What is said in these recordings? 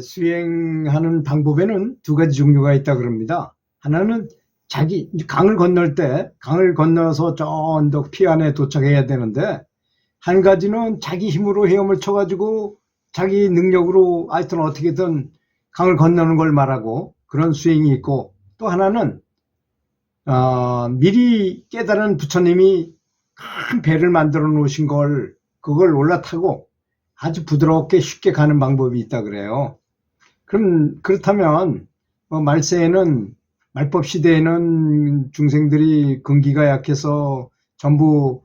수행하는 방법에는 두 가지 종류가 있다 그럽니다. 하나는 자기 강을 건널 때 강을 건너서 저 언덕 피안에 도착해야 되는데, 한 가지는 자기 힘으로 헤엄을 쳐가지고 자기 능력으로 하여튼 어떻게든 강을 건너는 걸 말하고 그런 수행이 있고, 또 하나는 미리 깨달은 부처님이 큰 배를 만들어 놓으신 걸 그걸 올라타고 아주 부드럽게 쉽게 가는 방법이 있다 그래요. 그렇다면 말법 시대에는 중생들이 근기가 약해서 전부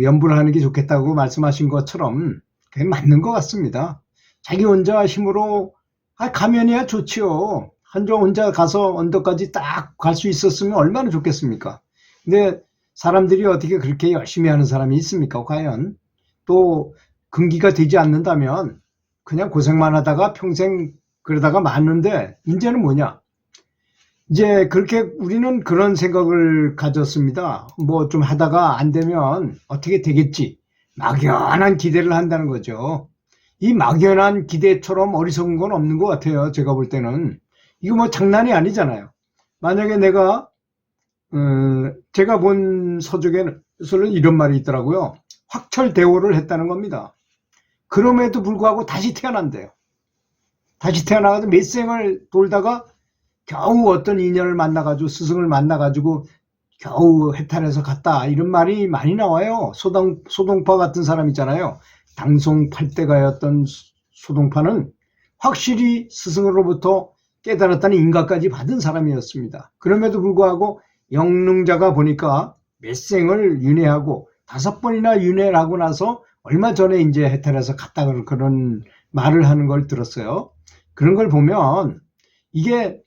연불을 하는 게 좋겠다고 말씀하신 것처럼 그게 맞는 것 같습니다. 자기 혼자 힘으로 가면이야 좋지요. 혼자 가서 언덕까지 딱 갈 수 있었으면 얼마나 좋겠습니까? 근데 사람들이 어떻게 그렇게 열심히 하는 사람이 있습니까? 과연 또 근기가 되지 않는다면 그냥 고생만 하다가 평생 그러다가 마는데, 문제는 뭐냐? 이제 그렇게 우리는 그런 생각을 가졌습니다. 뭐 좀 하다가 안 되면 어떻게 되겠지, 막연한 기대를 한다는 거죠. 이 막연한 기대처럼 어리석은 건 없는 것 같아요. 제가 볼 때는 이거 뭐 장난이 아니잖아요. 만약에 제가 본 서적에는 이런 말이 있더라고요. 확철대오를 했다는 겁니다. 그럼에도 불구하고 다시 태어난대요. 다시 태어나가서 몇 생을 돌다가 겨우 어떤 인연을 만나가지고 스승을 만나가지고 겨우 해탈해서 갔다, 이런 말이 많이 나와요. 소동파 같은 사람 있잖아요. 당송 8대가였던 소동파는 확실히 스승으로부터 깨달았다는 인가까지 받은 사람이었습니다. 그럼에도 불구하고 영능자가 보니까 몇 생을 윤회하고 5번이나 윤회를 하고 나서 얼마 전에 이제 해탈해서 갔다, 그런 말을 하는 걸 들었어요. 그런 걸 보면 이게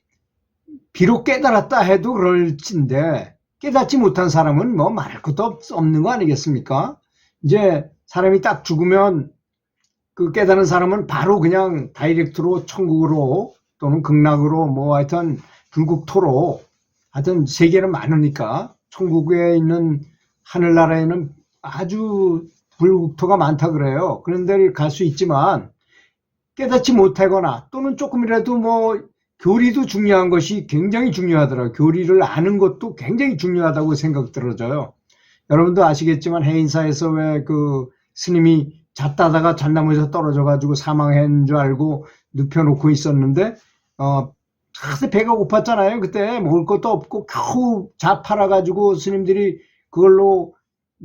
비록 깨달았다 해도 그럴진데, 깨닫지 못한 사람은 뭐 말할 것도 없는 거 아니겠습니까? 이제 사람이 딱 죽으면 그 깨달은 사람은 바로 그냥 다이렉트로 천국으로 또는 극락으로 뭐 하여튼 불국토로, 하여튼 세계는 많으니까 천국에 있는 하늘나라에는 아주 불국토가 많다 그래요. 그런 데를 갈 수 있지만 깨닫지 못하거나 또는 조금이라도 뭐 교리도 중요한 것이 굉장히 중요하더라고요. 교리를 아는 것도 굉장히 중요하다고 생각 들어져요. 여러분도 아시겠지만 해인사에서 왜 스님이 잤다다가 잣나무에서 떨어져 가지고 사망한 줄 알고 눕혀놓고 있었는데 하도 배가 고팠잖아요. 그때 먹을 것도 없고 겨우 잣 팔아가지고 스님들이 그걸로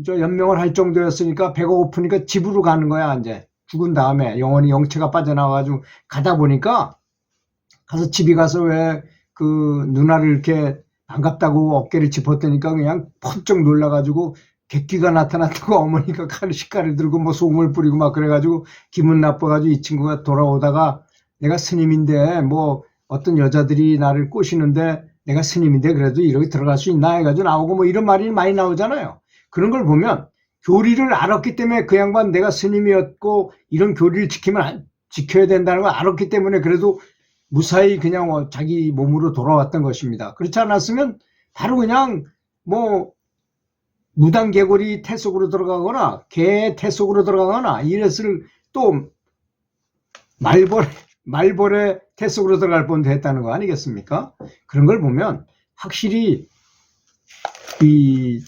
연명을 할 정도였으니까 배가 고프니까 집으로 가는 거야. 이제 죽은 다음에 영혼이 영체가 빠져나와가지고 가다 보니까 가서 집에 가서 왜 누나를 이렇게 반갑다고 어깨를 짚었더니까 그냥 펄쩍 놀라가지고 객귀가 나타났다고 어머니가 식가를 들고 뭐 소금을 뿌리고 막 그래가지고 기분 나빠가지고 이 친구가 돌아오다가 내가 스님인데 뭐 어떤 여자들이 나를 꼬시는데 내가 스님인데 그래도 이렇게 들어갈 수 있나 해가지고 나오고 뭐 이런 말이 많이 나오잖아요. 그런 걸 보면 교리를 알았기 때문에 그 양반 내가 스님이었고 이런 교리를 지켜야 된다는 걸 알았기 때문에 그래도 무사히 그냥 자기 몸으로 돌아왔던 것입니다. 그렇지 않았으면 바로 그냥 뭐 무당개구리 태 속으로 들어가거나 개 태 속으로 들어가거나 이랬을, 또 말벌의 태 속으로 들어갈 뻔도 했다는 거 아니겠습니까? 그런 걸 보면 확실히 이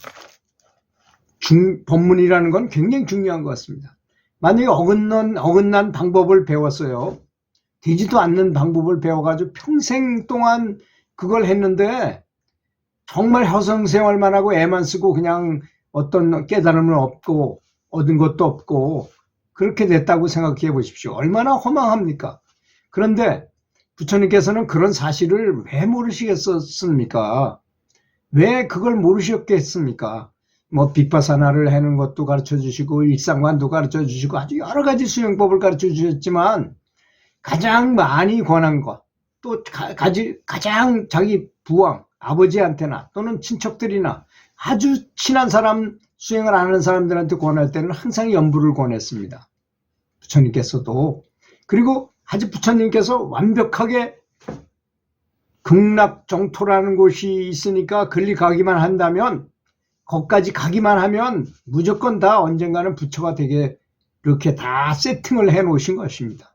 법문이라는 건 굉장히 중요한 것 같습니다. 만약에 어긋난 방법을 배웠어요. 되지도 않는 방법을 배워가지고 평생 동안 그걸 했는데 정말 허송세월만 하고 애만 쓰고 그냥 어떤 깨달음은 없고 얻은 것도 없고 그렇게 됐다고 생각해 보십시오. 얼마나 허망합니까? 그런데 부처님께서는 그런 사실을 왜 모르시겠습니까? 왜 그걸 모르셨겠습니까? 뭐 빗바사나를 하는 것도 가르쳐 주시고 일상관도 가르쳐 주시고 아주 여러 가지 수행법을 가르쳐 주셨지만 가장 많이 권한 것, 또 가장 자기 부왕 아버지한테나 또는 친척들이나 아주 친한 사람, 수행을 안 하는 사람들한테 권할 때는 항상 연불을 권했습니다. 부처님께서도. 그리고 아주 부처님께서 완벽하게 극락정토라는 곳이 있으니까 걸리 가기만 한다면, 거기까지 가기만 하면 무조건 다 언젠가는 부처가 되게 이렇게 다 세팅을 해 놓으신 것입니다.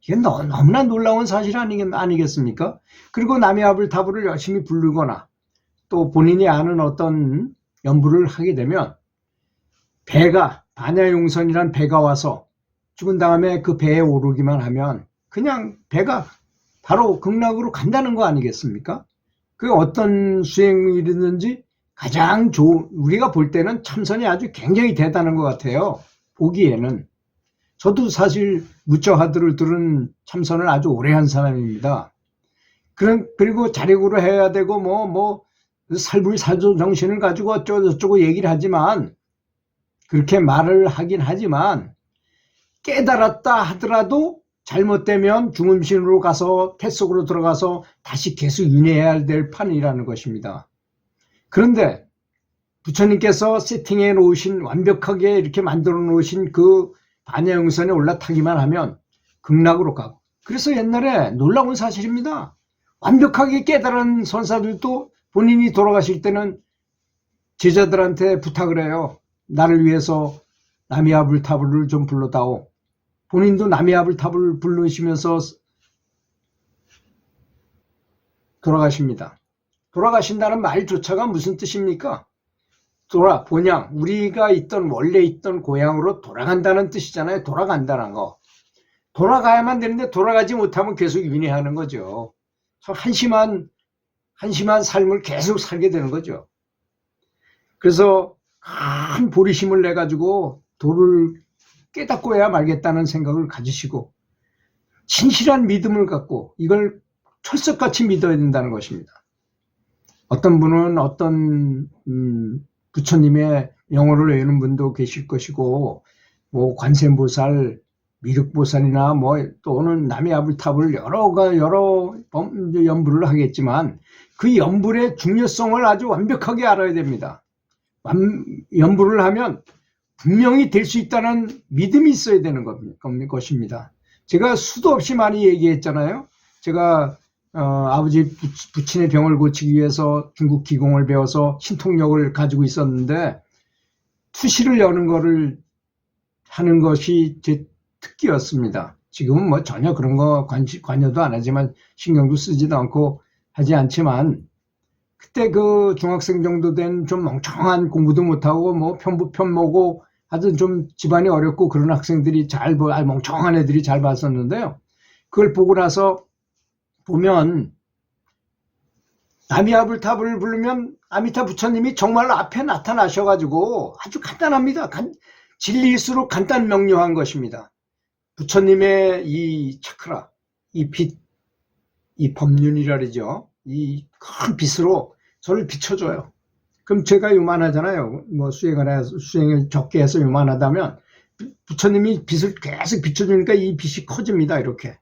이게 너무나 놀라운 사실 아니겠습니까? 그리고 남의 아불 타불을 열심히 부르거나 또 본인이 아는 어떤 연부를 하게 되면 배가, 반야용선이란 배가 와서 죽은 다음에 그 배에 오르기만 하면 그냥 배가 바로 극락으로 간다는 거 아니겠습니까? 그 어떤 수행이든지 가장 좋은, 우리가 볼 때는 참선이 아주 굉장히 대단한 것 같아요. 보기에는. 저도 사실 무처하들을 들은 참선을 아주 오래 한 사람입니다. 그리고 자력으로 해야 되고 살불사조 정신을 가지고 어쩌고저쩌고 얘기를 하지만, 그렇게 말을 하긴 하지만 깨달았다 하더라도 잘못되면 중음신으로 가서 태 속으로 들어가서 다시 계속 윤회해야 될 판이라는 것입니다. 그런데 부처님께서 세팅해 놓으신, 완벽하게 이렇게 만들어 놓으신 그 반야용선에 올라타기만 하면 극락으로 가고, 그래서 옛날에 놀라운 사실입니다. 완벽하게 깨달은 선사들도 본인이 돌아가실 때는 제자들한테 부탁을 해요. 나를 위해서 나미아불타불을 좀 불러다오. 본인도 나미아불타불을 부르시면서 돌아가십니다. 돌아가신다는 말조차가 무슨 뜻입니까? 본향, 우리가 원래 있던 고향으로 돌아간다는 뜻이잖아요. 돌아간다는 거. 돌아가야만 되는데 돌아가지 못하면 계속 윤회하는 거죠. 한심한 삶을 계속 살게 되는 거죠. 그래서 큰 보리심을 내가지고 도를 깨닫고 해야 말겠다는 생각을 가지시고 진실한 믿음을 갖고 이걸 철석같이 믿어야 된다는 것입니다. 어떤 분은 어떤 부처님의 영어를 외우는 분도 계실 것이고, 뭐 관세음보살, 미륵보살이나 또는 나미아불탑을 여러 연부를 하겠지만 그 연불의 중요성을 아주 완벽하게 알아야 됩니다. 연부를 하면 분명히 될 수 있다는 믿음이 있어야 되는 것입니다. 제가 수도 없이 많이 얘기했잖아요. 제가 아버지 부친의 병을 고치기 위해서 중국 기공을 배워서 신통력을 가지고 있었는데 투시를 여는 거를 하는 것이 제 특기였습니다. 지금은 전혀 그런 거 관여도 안 하지만 신경도 쓰지도 않고 하지 않지만, 그때 그 중학생 정도 된 좀 멍청한, 공부도 못하고 편모고 하여튼 좀 집안이 어렵고 그런 학생들이 멍청한 애들이 잘 봤었는데요. 그걸 보고 나서 보면 나미아불탑을 부르면 아미타 부처님이 정말 앞에 나타나셔가지고 아주 간단합니다. 진리일수록 간단 명료한 것입니다. 부처님의 이 차크라, 이 빛, 이 법륜이라 그러죠. 이 큰 빛으로 저를 비춰줘요. 그럼 제가 요만하잖아요. 수행을 적게 해서 요만하다면 부처님이 빛을 계속 비춰주니까 이 빛이 커집니다. 이렇게.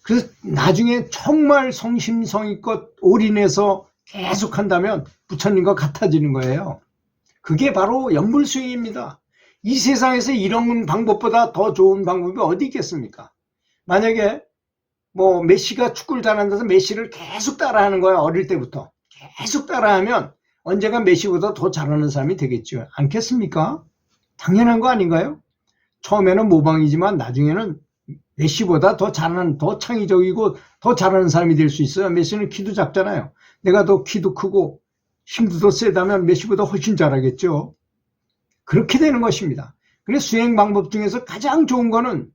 그래서 나중에 정말 성심성의껏 올인해서 계속 한다면 부처님과 같아지는 거예요. 그게 바로 연불수행입니다. 이 세상에서 이런 방법보다 더 좋은 방법이 어디 있겠습니까? 만약에 메시가 축구를 잘한다서 메시를 계속 따라하는 거야. 어릴 때부터 계속 따라하면 언젠가 메시보다 더 잘하는 사람이 되겠죠. 않겠습니까? 당연한 거 아닌가요? 처음에는 모방이지만 나중에는 메시보다 더 창의적이고 더 잘하는 사람이 될 수 있어요. 메시는 키도 작잖아요. 내가 더 키도 크고 힘도 더 세다면 메시보다 훨씬 잘하겠죠. 그렇게 되는 것입니다. 그래서 수행 방법 중에서 가장 좋은 거는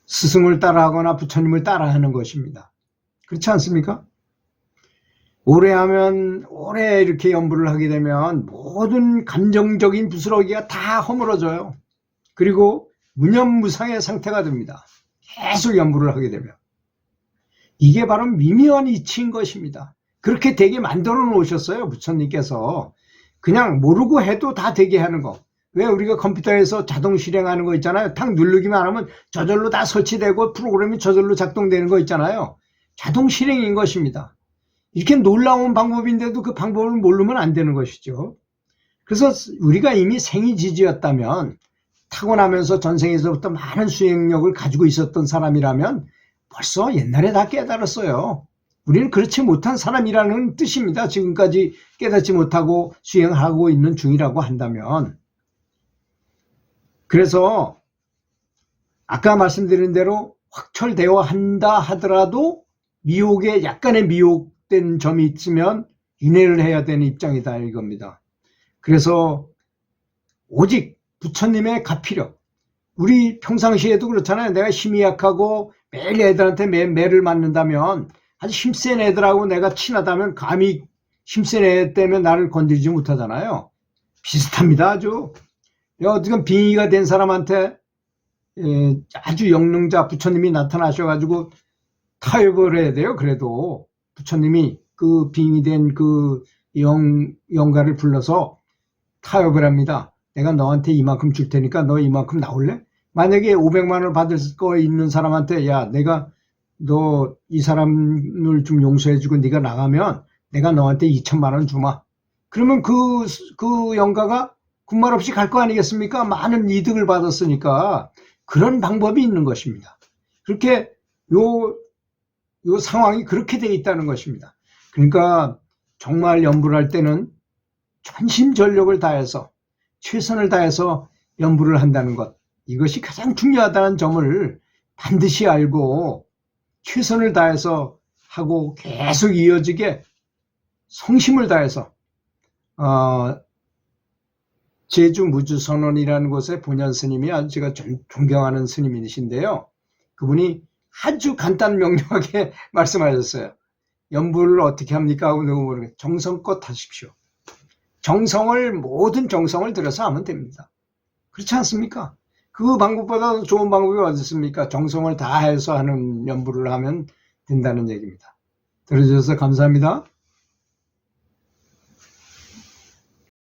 스승을 따라하거나 부처님을 따라하는 것입니다. 그렇지 않습니까? 오래 이렇게 연부를 하게 되면 모든 감정적인 부스러기가 다 허물어져요. 그리고 무념무상의 상태가 됩니다. 계속 연부를 하게 되면. 이게 바로 미묘한 이치인 것입니다. 그렇게 되게 만들어 놓으셨어요. 부처님께서. 그냥 모르고 해도 다 되게 하는 거. 왜 우리가 컴퓨터에서 자동 실행하는 거 있잖아요. 탁 누르기만 하면 저절로 다 설치되고 프로그램이 저절로 작동되는 거 있잖아요. 자동 실행인 것입니다. 이렇게 놀라운 방법인데도 그 방법을 모르면 안 되는 것이죠. 그래서 우리가 이미 생이지지였다면, 타고나면서 전생에서부터 많은 수행력을 가지고 있었던 사람이라면 벌써 옛날에 다 깨달았어요. 우리는 그렇지 못한 사람이라는 뜻입니다. 지금까지 깨닫지 못하고 수행하고 있는 중이라고 한다면. 그래서 아까 말씀드린 대로 확철되어 한다 하더라도 미혹에 약간의 미혹된 점이 있으면 인해를 해야 되는 입장이다 이겁니다. 그래서 오직 부처님의 가피력, 우리 평상시에도 그렇잖아요. 내가 힘이 약하고 매일 애들한테 매를 맞는다면, 아주 힘센 애들하고 내가 친하다면 감히 힘센 애 때문에 나를 건드리지 못하잖아요. 비슷합니다. 아주 어떻게 빙의가 된 사람한테 아주 영능자 부처님이 나타나셔가지고 타협을 해야 돼요. 그래도 부처님이 그 빙의된 그 영가를 불러서 타협을 합니다. 내가 너한테 이만큼 줄 테니까 너 이만큼 나올래? 만약에 500만 원을 받을 거 있는 사람한테, 야, 내가 너 이 사람을 좀 용서해주고 네가 나가면 내가 너한테 2천만 원 주마. 그러면 그 영가가 군말 없이 갈 거 아니겠습니까? 많은 이득을 받았으니까. 그런 방법이 있는 것입니다. 그렇게 요 상황이 그렇게 돼 있다는 것입니다. 그러니까 정말 연부를 할 때는 전심전력을 다해서 최선을 다해서 연부를 한다는 것, 이것이 가장 중요하다는 점을 반드시 알고 최선을 다해서 하고 계속 이어지게 성심을 다해서 제주 무주선원이라는 곳의 본현 스님이 아주 제가 존경하는 스님이신데요. 그분이 아주 간단 명료하게 말씀하셨어요. 연부를 어떻게 합니까? 하고 누구 모르게 정성껏 하십시오. 모든 정성을 들여서 하면 됩니다. 그렇지 않습니까? 그 방법보다 좋은 방법이 어디 있습니까? 정성을 다해서 하는 연부를 하면 된다는 얘기입니다. 들어주셔서 감사합니다.